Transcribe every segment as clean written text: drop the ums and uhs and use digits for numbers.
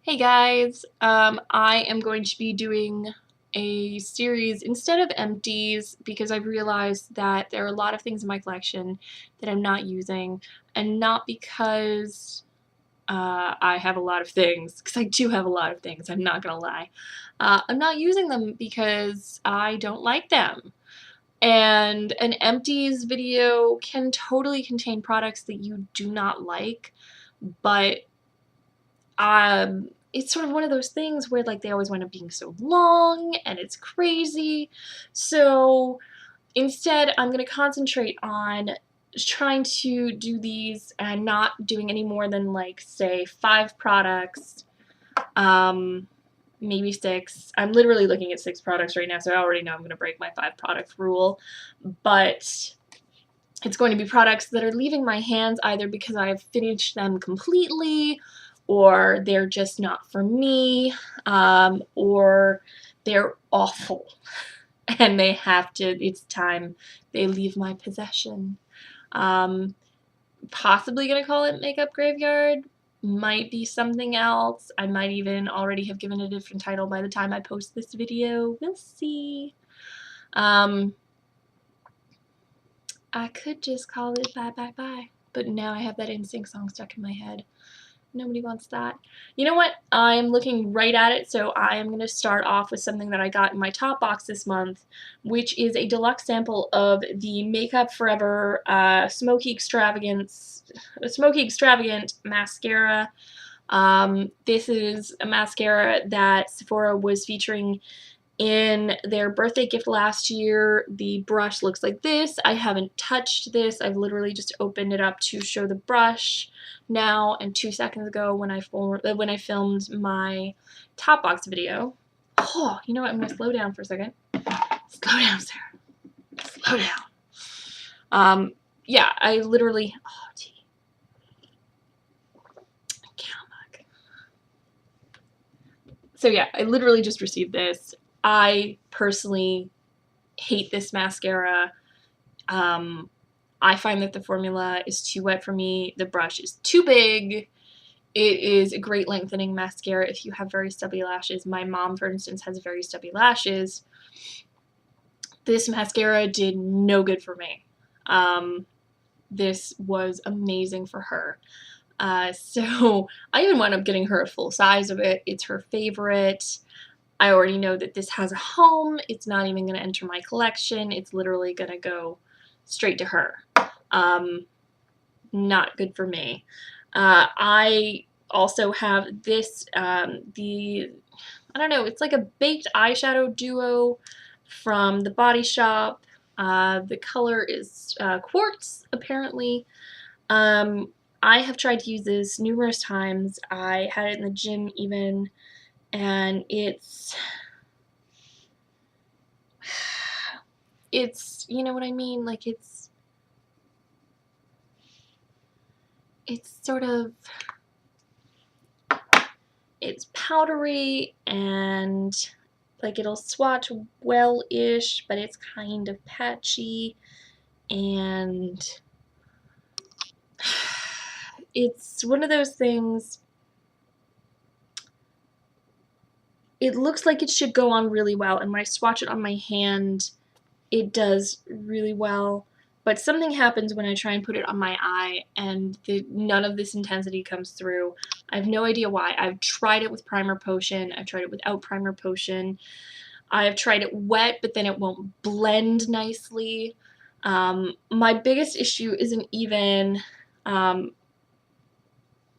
Hey guys, I am going to be doing a series instead of empties because I've realized that there are a lot of things in my collection that I'm not using, and not because I have a lot of things, because I do have a lot of things, I'm not gonna lie. I'm not using them because I don't like them. And an empties video can totally contain products that you do not like, but it's sort of one of those things where like they always wind up being so long and it's crazy. So instead I'm going to concentrate on trying to do these and not doing any more than like say 5 products, maybe 6. I'm literally looking at 6 products right now, so I already know I'm going to break my 5 product rule, but it's going to be products that are leaving my hands either because I've finished them completely, or they're just not for me, or they're awful and they have to, it's time they leave my possession. Possibly gonna call it Makeup Graveyard, might be something else. I might even already have given it a different title by the time I post this video. We'll see. I could just call it Bye Bye Bye, but now I have that NSYNC song stuck in my head. Nobody wants that. You know what? I'm looking right at it, so I am going to start off with something that I got in my top box this month, which is a deluxe sample of the Makeup Forever Smoky Extravagant mascara. This is a mascara that Sephora was featuring in their birthday gift last year. The brush looks like this. I haven't touched this. I've literally just opened it up to show the brush now, and 2 seconds ago when I filmed my top box video. Oh, you know what? I'm gonna slow down for a second. Slow down, Sarah. Slow down. Yeah, I literally. Oh, gee. So yeah, I literally just received this. I personally hate this mascara. I find that the formula is too wet for me. The brush is too big. It is a great lengthening mascara if you have very stubby lashes. My mom, for instance, has very stubby lashes. This mascara did no good for me. This was amazing for her. So I even wound up getting her a full size of it. It's her favorite. I already know that this has a home. It's not even going to enter my collection. It's literally going to go straight to her. Not good for me. I also have this, I don't know, it's like a baked eyeshadow duo from the Body Shop. The color is quartz, apparently. I have tried to use this numerous times. I had it in the gym even, and it's, you know what I mean? Like it's sort of, it's powdery and like it'll swatch well-ish, but it's kind of patchy, and it's one of those things. It looks like it should go on really well, and when I swatch it on my hand, it does really well. But something happens when I try and put it on my eye, and none of this intensity comes through. I have no idea why. I've tried it with Primer Potion. I've tried it without Primer Potion. I've tried it wet, but then it won't blend nicely. My biggest issue isn't even,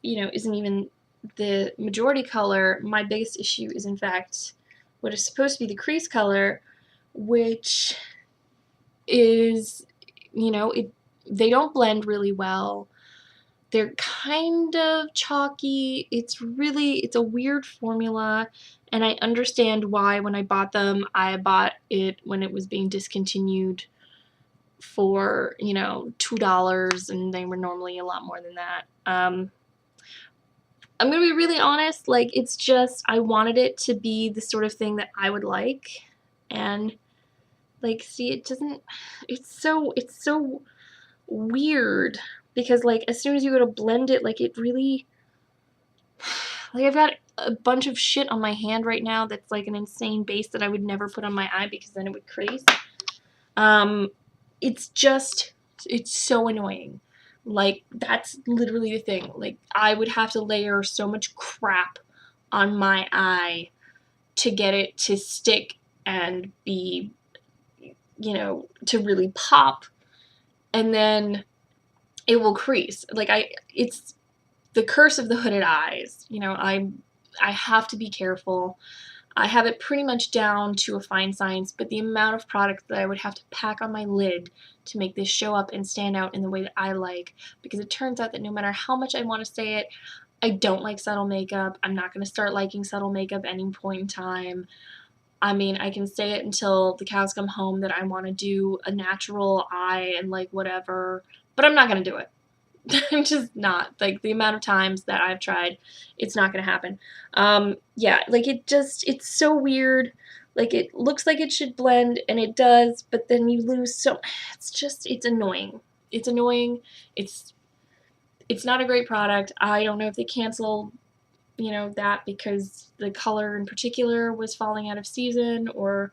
isn't even the majority color. My biggest issue is, in fact, what is supposed to be the crease color, which is, they don't blend really well. They're kind of chalky. It's a weird formula, and I understand why when I bought them. I bought it when it was being discontinued for, $2, and they were normally a lot more than that. I'm gonna be really honest, like, it's just, I wanted it to be the sort of thing that I would like, and like, see, it doesn't, it's so weird, because like as soon as you go to blend it, like it really, like a bunch of shit on my hand right now that's like an insane base that I would never put on my eye because then it would crease. It's just, it's so annoying. Like, that's literally the thing. Like, I would have to layer so much crap on my eye to get it to stick and be, you know, to really pop, and then it will crease. Like, it's the curse of the hooded eyes. You know, I have to be careful. I have it pretty much down to a fine science, but the amount of product that I would have to pack on my lid to make this show up and stand out in the way that I like, because it turns out that no matter how much I want to say it, I don't like subtle makeup. I'm not going to start liking subtle makeup any point in time. I mean, I can say it until the cows come home that I want to do a natural eye and like whatever, but I'm not going to do it. I'm just not. Like, the amount of times that I've tried, it's not going to happen. Yeah, like, it's so weird. Like, it looks like it should blend, and it does, but then you lose so, it's annoying. It's annoying. It's not a great product. I don't know if they canceled, you know, that because the color in particular was falling out of season, or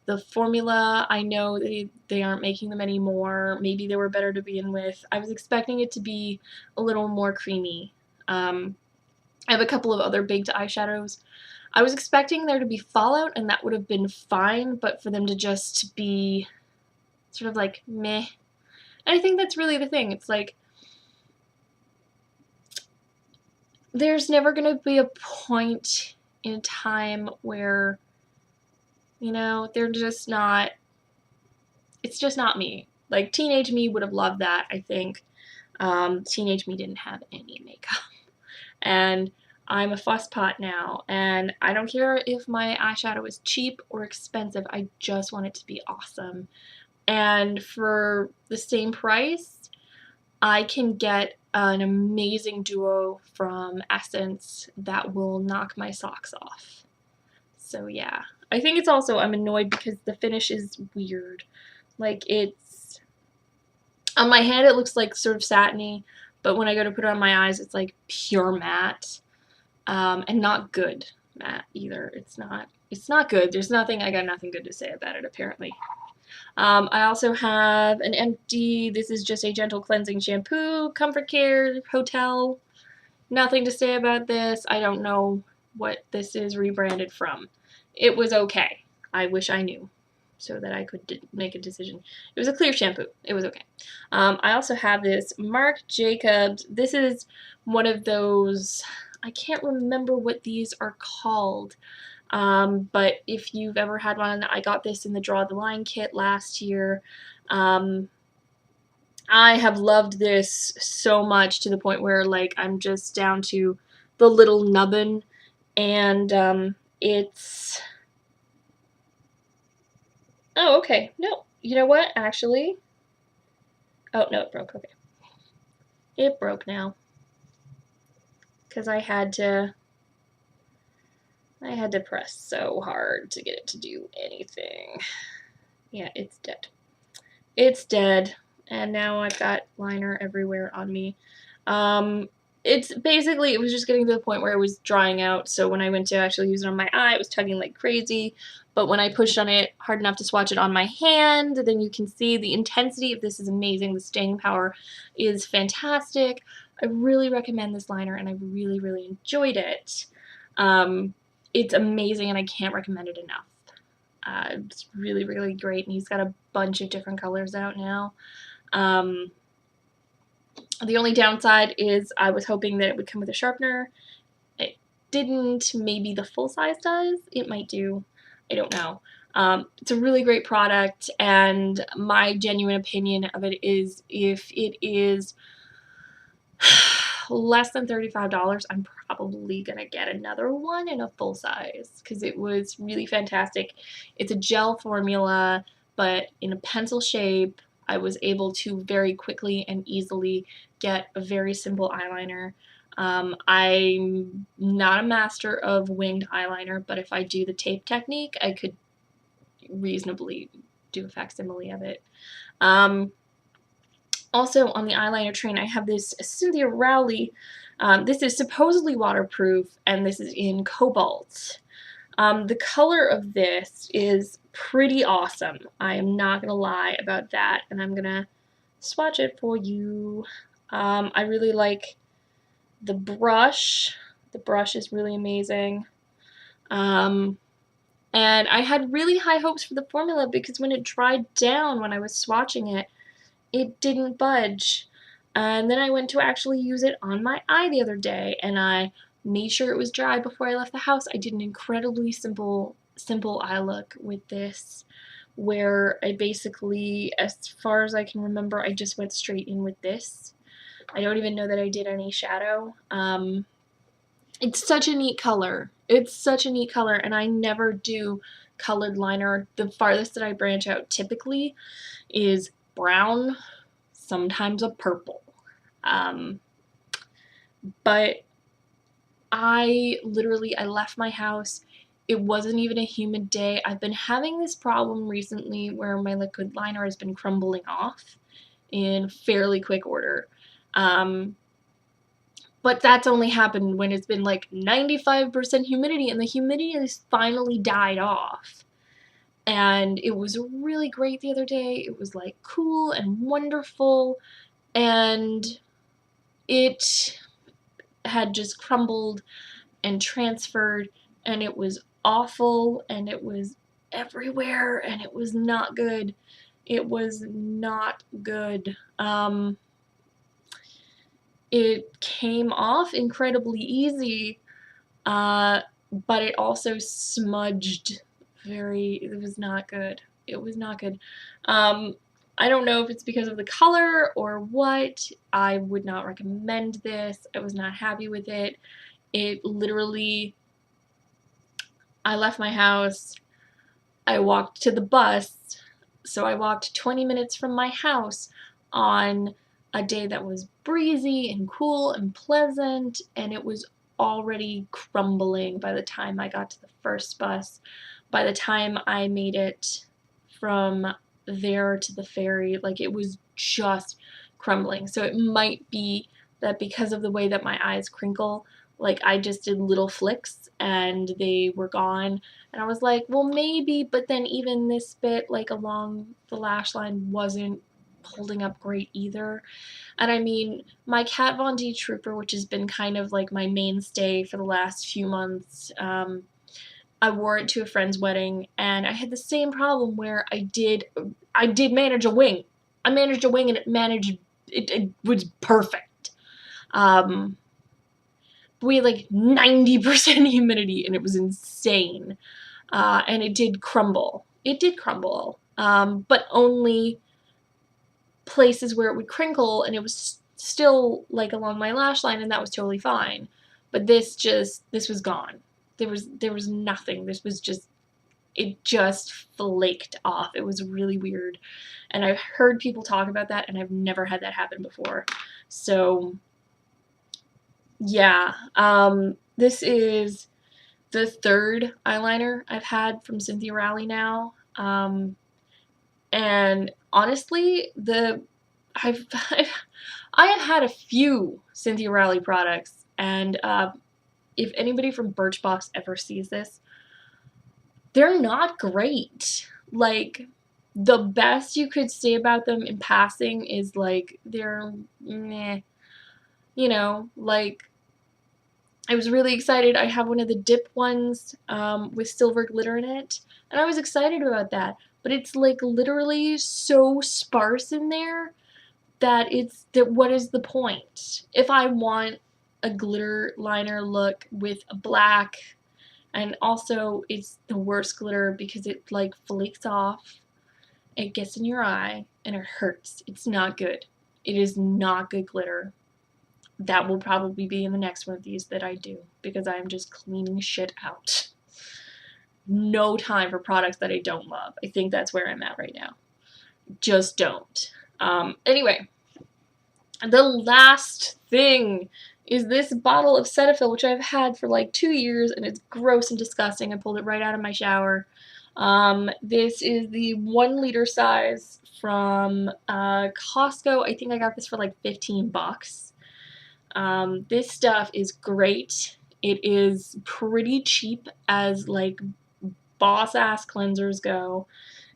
the formula. I know they aren't making them anymore. Maybe they were better to begin with. I was expecting it to be a little more creamy. I have a couple of other baked eyeshadows. I was expecting there to be fallout, and that would have been fine, but for them to just be sort of like meh. And I think that's really the thing. It's like, there's never going to be a point in time where, you know, they're just not, it's just not me. Like, teenage me would have loved that, I think. Teenage me didn't have any makeup. And I'm a fusspot now, and I don't care if my eyeshadow is cheap or expensive, I just want it to be awesome. And for the same price, I can get an amazing duo from Essence that will knock my socks off. So yeah. I think it's also, I'm annoyed because the finish is weird. Like, it's, on my hand it looks like sort of satiny, but when I go to put it on my eyes, it's like pure matte. And not good matte either. It's not good. I got nothing good to say about it, apparently. I also have an empty, this is just a gentle cleansing shampoo, Comfort Care, Hotel. Nothing to say about this. I don't know what this is rebranded from. It was okay. I wish I knew so that I could make a decision. It was a clear shampoo. It was okay. I also have this Marc Jacobs. This is one of those, I can't remember what these are called, but if you've ever had one, I got this in the Draw the Line kit last year. I have loved this so much to the point where, like, I'm just down to the little nubbin, and it's, oh, okay, no, you know what, actually, oh, no, it broke, okay. It broke now, because I had to press so hard to get it to do anything. Yeah, it's dead. It's dead, and now I've got liner everywhere on me. It's basically, it was just getting to the point where it was drying out, so when I went to actually use it on my eye, it was tugging like crazy, but when I pushed on it hard enough to swatch it on my hand, then you can see the intensity of this is amazing. The staying power is fantastic. I really recommend this liner, and I really, really enjoyed it. It's amazing, and I can't recommend it enough. It's really, really great, and he's got a bunch of different colors out now. The only downside is I was hoping that it would come with a sharpener. It didn't. Maybe the full size does. It might do. I don't know. It's a really great product, and my genuine opinion of it is if it is less than $35, I'm probably going to get another one in a full size because it was really fantastic. It's a gel formula, but in a pencil shape. I was able to very quickly and easily get a very simple eyeliner. I'm not a master of winged eyeliner, but if I do the tape technique, I could reasonably do a facsimile of it. Also, on the eyeliner train, I have this Cynthia Rowley This is supposedly waterproof, and this is in cobalt. The color of this is pretty awesome. I am not going to lie about that, and I'm going to swatch it for you. I really like the brush. The brush is really amazing. And I had really high hopes for the formula because when it dried down when I was swatching it, it didn't budge. And then I went to actually use it on my eye the other day, and I made sure it was dry before I left the house. I did an incredibly simple eye look with this, where I basically, as far as I can remember, I just went straight in with this. I don't even know that I did any shadow. It's such a neat color. It's such a neat color, and I never do colored liner. The farthest that I branch out typically is brown, sometimes a purple. But I left my house. It wasn't even a humid day. I've been having this problem recently where my liquid liner has been crumbling off in fairly quick order. But that's only happened when it's been like 95% humidity, and the humidity has finally died off. And it was really great the other day. It was like cool and wonderful, and it had just crumbled and transferred, and it was awful, and it was everywhere, and it was not good. It was not good. It came off incredibly easy, but it also smudged it was not good. It was not good. I don't know if it's because of the color or what. I would not recommend this. I was not happy with it. It literally, I left my house, I walked to the bus, so I walked 20 minutes from my house on a day that was breezy and cool and pleasant, and it was already crumbling by the time I got to the first bus. By the time I made it from there to the ferry, like, it was just crumbling. So it might be that because of the way that my eyes crinkle, like, I just did little flicks and they were gone. And I was like, well, maybe, but then even this bit, like, along the lash line wasn't holding up great either. And I mean, my Kat Von D Trooper, which has been kind of like my mainstay for the last few months, I wore it to a friend's wedding, and I had the same problem where I did manage a wing. I managed a wing, and it was perfect. We had like 90% humidity, and it was insane. And it did crumble. It did crumble, but only places where it would crinkle, and it was still like along my lash line, and that was totally fine. But this was gone. There was nothing. It just flaked off. It was really weird. And I've heard people talk about that, and I've never had that happen before. So yeah, this is the third eyeliner I've had from Cynthia Rowley now. And honestly, I have had a few Cynthia Rowley products, and if anybody from Birchbox ever sees this, they're not great. Like, the best you could say about them in passing is like they're meh. You know, like, I was really excited. I have one of the dip ones with silver glitter in it, and I was excited about that. But it's like literally so sparse in there that what is the point? If I want a glitter liner look with a black, and also it's the worst glitter because it like flakes off, it gets in your eye, and it hurts. It's not good. It is not good glitter. That will probably be in the next one of these that I do, because I'm just cleaning shit out. No time for products that I don't love. I think that's where I'm at right now. Just don't. Anyway, the last thing is this bottle of Cetaphil, which I've had for like 2 years, and it's gross and disgusting. I pulled it right out of my shower. This is the 1 liter size from Costco. I think I got this for like 15 bucks. This stuff is great. It is pretty cheap as like boss-ass cleansers go.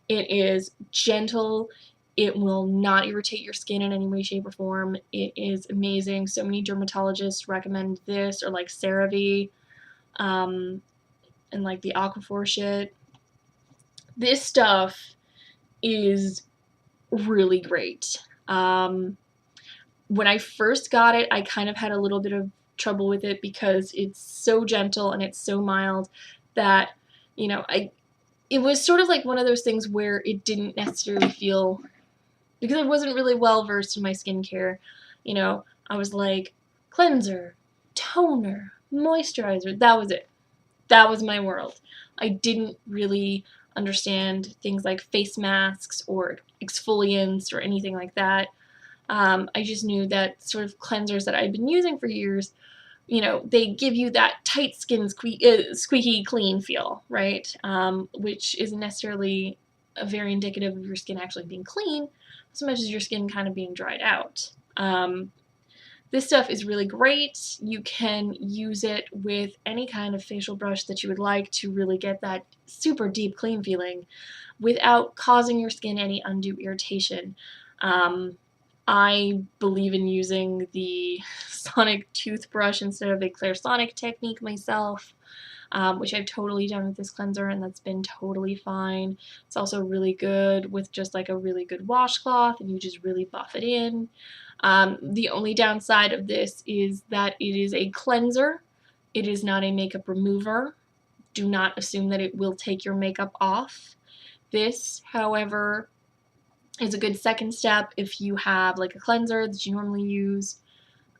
It is gentle. It will not irritate your skin in any way, shape, or form. It is amazing. So many dermatologists recommend this, or like CeraVe, and like the Aquaphor shit. This stuff is really great. When I first got it, I kind of had a little bit of trouble with it because it's so gentle and it's so mild that, you know, it was sort of like one of those things where it didn't necessarily feel, because I wasn't really well versed in my skincare, you know, I was like, cleanser, toner, moisturizer, that was it. That was my world. I didn't really understand things like face masks or exfoliants or anything like that. I just knew that sort of cleansers that I'd been using for years, you know, they give you that tight skin squeaky clean feel, right? Which isn't necessarily very indicative of your skin actually being clean, so much as your skin kind of being dried out. This stuff is really great. You can use it with any kind of facial brush that you would like to really get that super deep clean feeling without causing your skin any undue irritation. I believe in using the sonic toothbrush instead of a Clairsonic technique myself, which I've totally done with this cleanser, and that's been totally fine. It's also really good with just like a really good washcloth, and you just really buff it in. The only downside of this is that it is a cleanser. It is not a makeup remover. Do not assume that it will take your makeup off. This, however, is a good second step if you have like a cleanser that you normally use,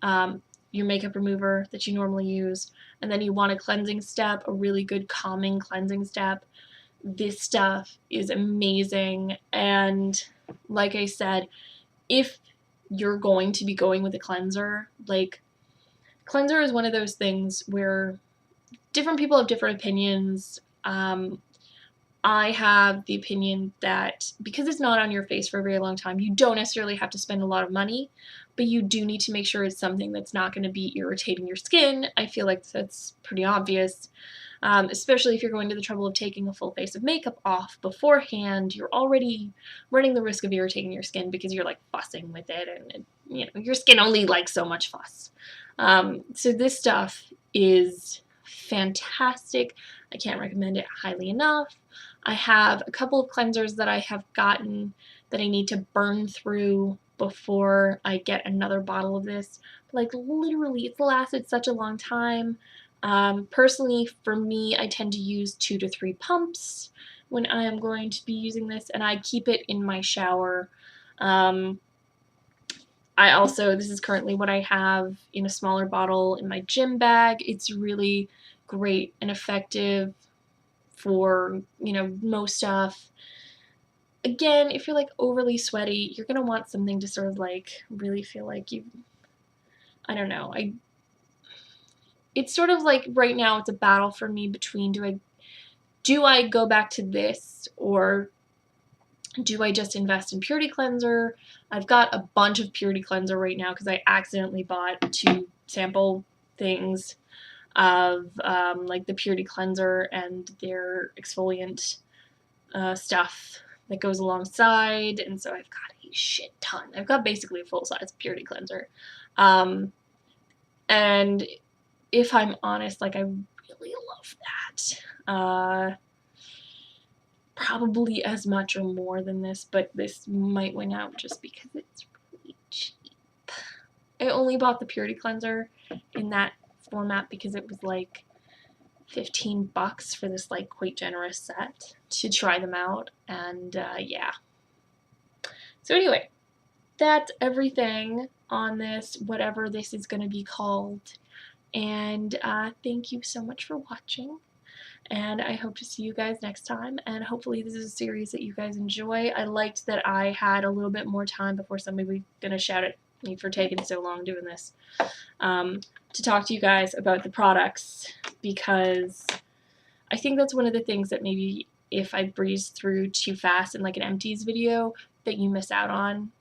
your makeup remover that you normally use, and then you want a cleansing step, a really good calming cleansing step. This stuff is amazing, and like I said, if you're going to be going with a cleanser, like, cleanser is one of those things where different people have different opinions. I have the opinion that because it's not on your face for a very long time, you don't necessarily have to spend a lot of money, but you do need to make sure it's something that's not going to be irritating your skin. I feel like that's pretty obvious, especially if you're going to the trouble of taking a full face of makeup off beforehand. You're already running the risk of irritating your skin because you're like fussing with it, and you know, your skin only likes so much fuss. So this stuff is fantastic. I can't recommend it highly enough. I have a couple of cleansers that I have gotten that I need to burn through before I get another bottle of this. Like, literally, it's lasted such a long time. Personally, for me, I tend to use 2 to 3 pumps when I am going to be using this, and I keep it in my shower. I also, this is currently what I have in a smaller bottle in my gym bag. It's really great and effective for, you know, most stuff. Again, if you're like overly sweaty, you're gonna want something to sort of like really feel like you, I don't know, it's sort of like right now it's a battle for me between do I go back to this, or do I just invest in Purity Cleanser? I've got a bunch of Purity Cleanser right now because I accidentally bought 2 sample things of like the Purity Cleanser and their exfoliant stuff that goes alongside, and so I've got a shit ton. I've got basically a full-size Purity Cleanser. And if I'm honest, like, I really love that. Probably as much or more than this, but this might win out just because it's really cheap. I only bought the Purity Cleanser in that format because it was like $15 for this like quite generous set to try them out, and yeah. So anyway, that's everything on this, whatever this is going to be called, and thank you so much for watching, and I hope to see you guys next time, and hopefully this is a series that you guys enjoy. I liked that I had a little bit more time before somebody was going to shout at me for taking so long doing this, to talk to you guys about the products, because I think that's one of the things that maybe if I breeze through too fast in like an empties video that you miss out on.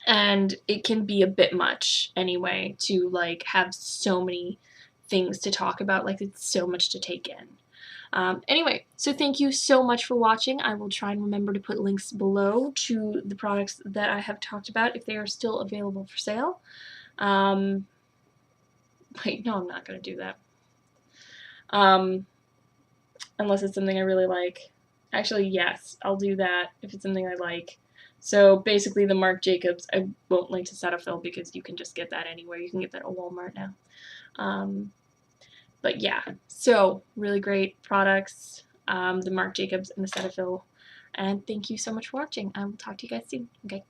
and it can be a bit much anyway to like have so many things to talk about. Like, it's so much to take in. Anyway, so thank you so much for watching. I will try and remember to put links below to the products that I have talked about if they are still available for sale. Wait, no, I'm not going to do that. Unless it's something I really like. Actually, yes, I'll do that if it's something I like. So basically the Marc Jacobs, I won't link to Cetaphil because you can just get that anywhere. You can get that at Walmart now. But yeah, so really great products, the Marc Jacobs and the Cetaphil. And thank you so much for watching. I will talk to you guys soon. Okay.